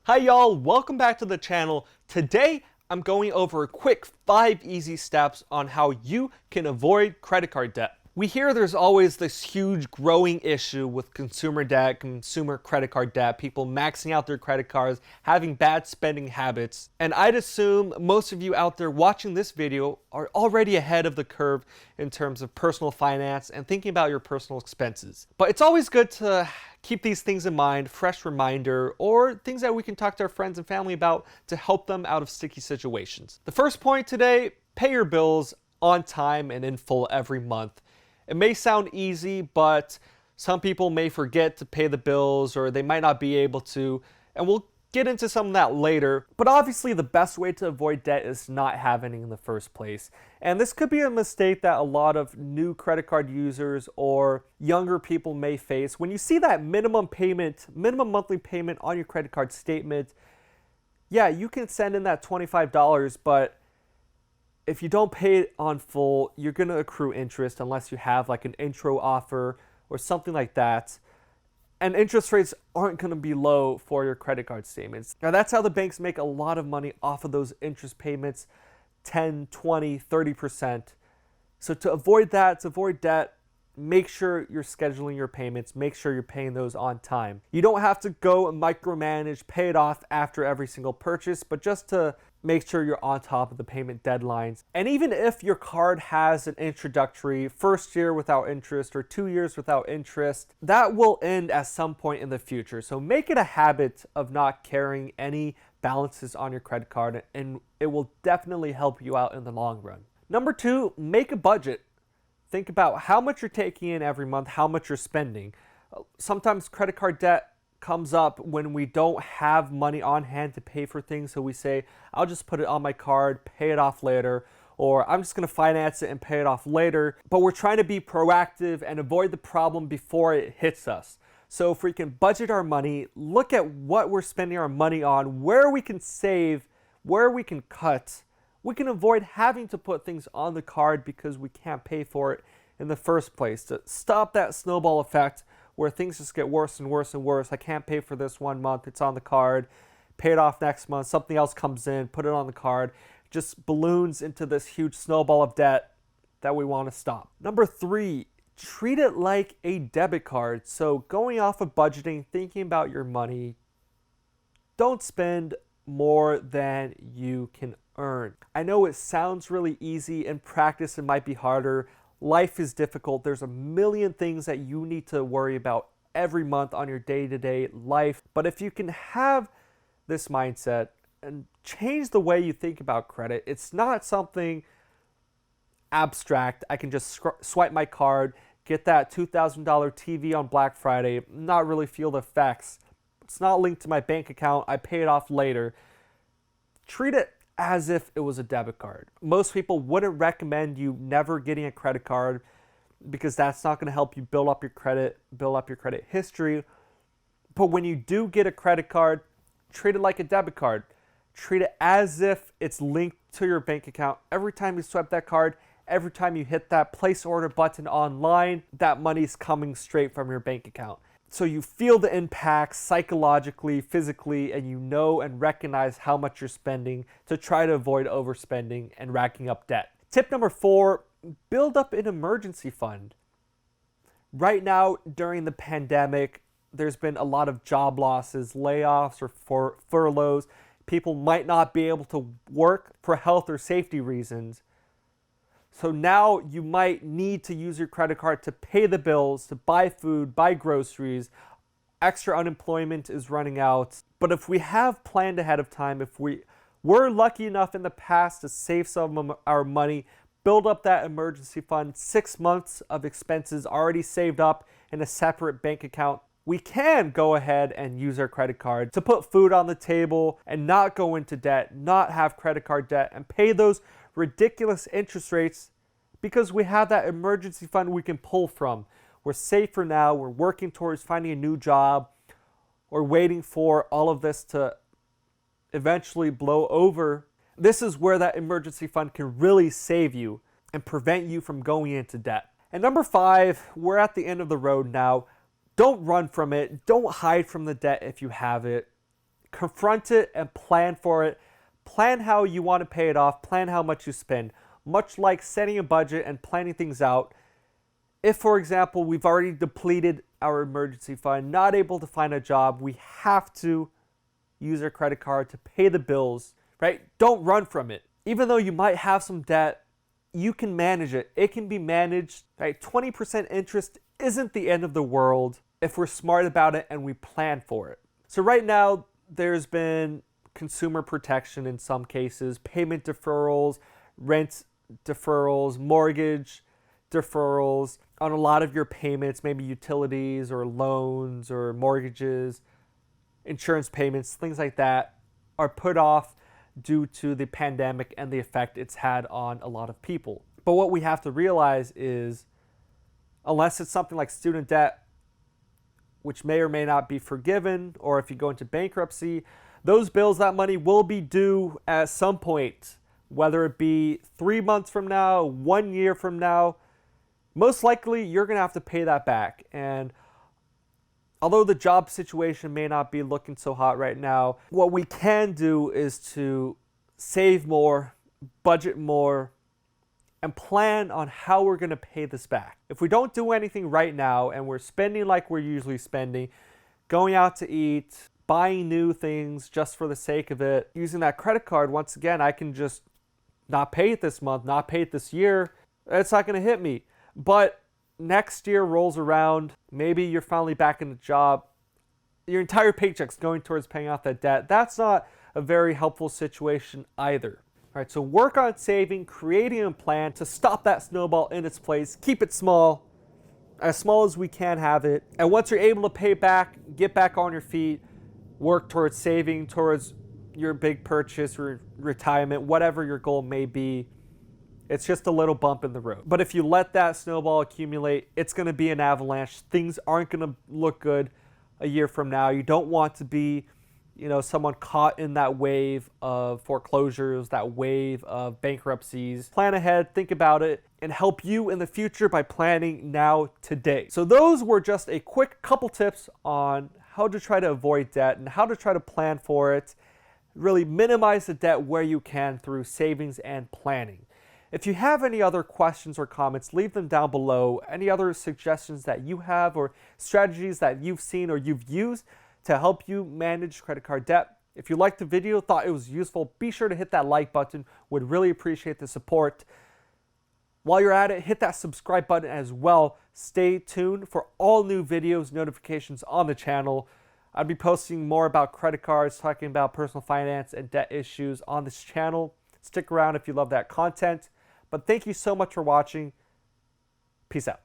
Hi y'all, welcome back to the channel. Today I'm going over a quick 5 easy steps on how you can avoid credit card debt. We hear there's always this huge growing issue with consumer debt, consumer credit card debt, people maxing out their credit cards, having bad spending habits. And I'd assume most of you out there watching this video are already ahead of the curve in terms of personal finance and thinking about your personal expenses. But it's always good to keep these things in mind, fresh reminder, or things that we can talk to our friends and family about to help them out of sticky situations. The first point today, pay your bills on time and in full every month. It may sound easy, but some people may forget to pay the bills or they might not be able to, and we'll get into some of that later. But obviously the best way to avoid debt is not having it in the first place. And this could be a mistake that a lot of new credit card users or younger people may face. When you see that minimum monthly payment on your credit card statement, yeah, you can send in that $25, but if you don't pay it on full, you're going to accrue interest unless you have like an intro offer or something like that. And interest rates aren't going to be low for your credit card statements. Now that's how the banks make a lot of money off of those interest payments, 10, 20, 30%. So to avoid that, to avoid debt, make sure you're scheduling your payments, make sure you're paying those on time. You don't have to go and micromanage, pay it off after every single purchase, but just to make sure you're on top of the payment deadlines. And even if your card has an introductory first year without interest or 2 years without interest, that will end at some point in the future. So make it a habit of not carrying any balances on your credit card, and it will definitely help you out in the long run. Number 2, make a budget. Think about how much you're taking in every month, how much you're spending. Sometimes credit card debt comes up when we don't have money on hand to pay for things, so we say, I'll just put it on my card, pay it off later, or I'm just going to finance it and pay it off later. But we're trying to be proactive and avoid the problem before it hits us. So if we can budget our money, look at what we're spending our money on, where we can save, where we can cut, we can avoid having to put things on the card because we can't pay for it in the first place. To stop that snowball effect where things just get worse and worse and worse. I can't pay for this 1 month, it's on the card, pay it off next month, something else comes in, put it on the card, just balloons into this huge snowball of debt that we want to stop. Number 3, treat it like a debit card. So going off of budgeting, thinking about your money, don't spend more than you can earn. I know it sounds really easy. In practice, it might be harder. Life is difficult. There's a million things that you need to worry about every month on your day-to-day life. But if you can have this mindset and change the way you think about credit, it's not something abstract. I can just swipe my card, get that $2,000 TV on Black Friday, not really feel the effects. It's not linked to my bank account. I pay it off later. Treat it as if it was a debit card. Most people wouldn't recommend you never getting a credit card because that's not going to help you build up your credit history. But when you do get a credit card, treat it like a debit card. Treat it as if it's linked to your bank account. Every time you swipe that card, every time you hit that place order button online, that money's coming straight from your bank account. So you feel the impact psychologically, physically, and you know and recognize how much you're spending to try to avoid overspending and racking up debt. Tip number 4, build up an emergency fund. Right now, during the pandemic, there's been a lot of job losses, layoffs, or furloughs. People might not be able to work for health or safety reasons. So now you might need to use your credit card to pay the bills, to buy food, buy groceries. Extra unemployment is running out. But if we have planned ahead of time, if we were lucky enough in the past to save some of our money, build up that emergency fund, 6 months of expenses already saved up in a separate bank account, we can go ahead and use our credit card to put food on the table and not go into debt, not have credit card debt, and pay those ridiculous interest rates because we have that emergency fund we can pull from. We're safe for now. We're working towards finding a new job or waiting for all of this to eventually blow over. This is where that emergency fund can really save you and prevent you from going into debt. And number 5, we're at the end of the road now. Don't run from it. Don't hide from the debt if you have it. confront it and plan for it. Plan how you want to pay it off. Plan how much you spend. Much like setting a budget and planning things out. If, for example, we've already depleted our emergency fund, not able to find a job, we have to use our credit card to pay the bills, right? Don't run from it. Even though you might have some debt, you can manage it. It can be managed, right? 20% interest isn't the end of the world if we're smart about it and we plan for it. So right now, there's been consumer protection in some cases, payment deferrals, rent deferrals, mortgage deferrals on a lot of your payments, maybe utilities or loans or mortgages, insurance payments, things like that are put off due to the pandemic and the effect it's had on a lot of people. But what we have to realize is, unless it's something like student debt, which may or may not be forgiven, or if you go into bankruptcy, those bills, that money will be due at some point, whether it be 3 months from now, 1 year from now. Most likely, you're going to have to pay that back. And although the job situation may not be looking so hot right now, what we can do is to save more, budget more, and plan on how we're going to pay this back. If we don't do anything right now and we're spending like we're usually spending, going out to eat, buying new things just for the sake of it, using that credit card, once again, I can just not pay it this month, not pay it this year. It's not going to hit me. But next year rolls around, maybe you're finally back in the job, your entire paycheck's going towards paying off that debt. That's not a very helpful situation either. All right, so work on saving, creating a plan to stop that snowball in its place. Keep it small as we can have it. And once you're able to pay back, get back on your feet, work towards saving, towards your big purchase or retirement, whatever your goal may be. It's just a little bump in the road. But if you let that snowball accumulate, it's going to be an avalanche. Things aren't going to look good a year from now. You don't want to be, someone caught in that wave of foreclosures, that wave of bankruptcies. Plan ahead, think about it, and help you in the future by planning now today. So those were just a quick couple tips on how to try to avoid debt and how to try to plan for it. Really minimize the debt where you can through savings and planning. If you have any other questions or comments, leave them down below. Any other suggestions that you have or strategies that you've seen or you've used to help you manage credit card debt. If you liked the video, thought it was useful, be sure to hit that like button. Would really appreciate the support. While you're at it, hit that subscribe button as well. Stay tuned for all new videos, notifications on the channel. I'll be posting more about credit cards, talking about personal finance and debt issues on this channel. Stick around if you love that content. But thank you so much for watching. Peace out.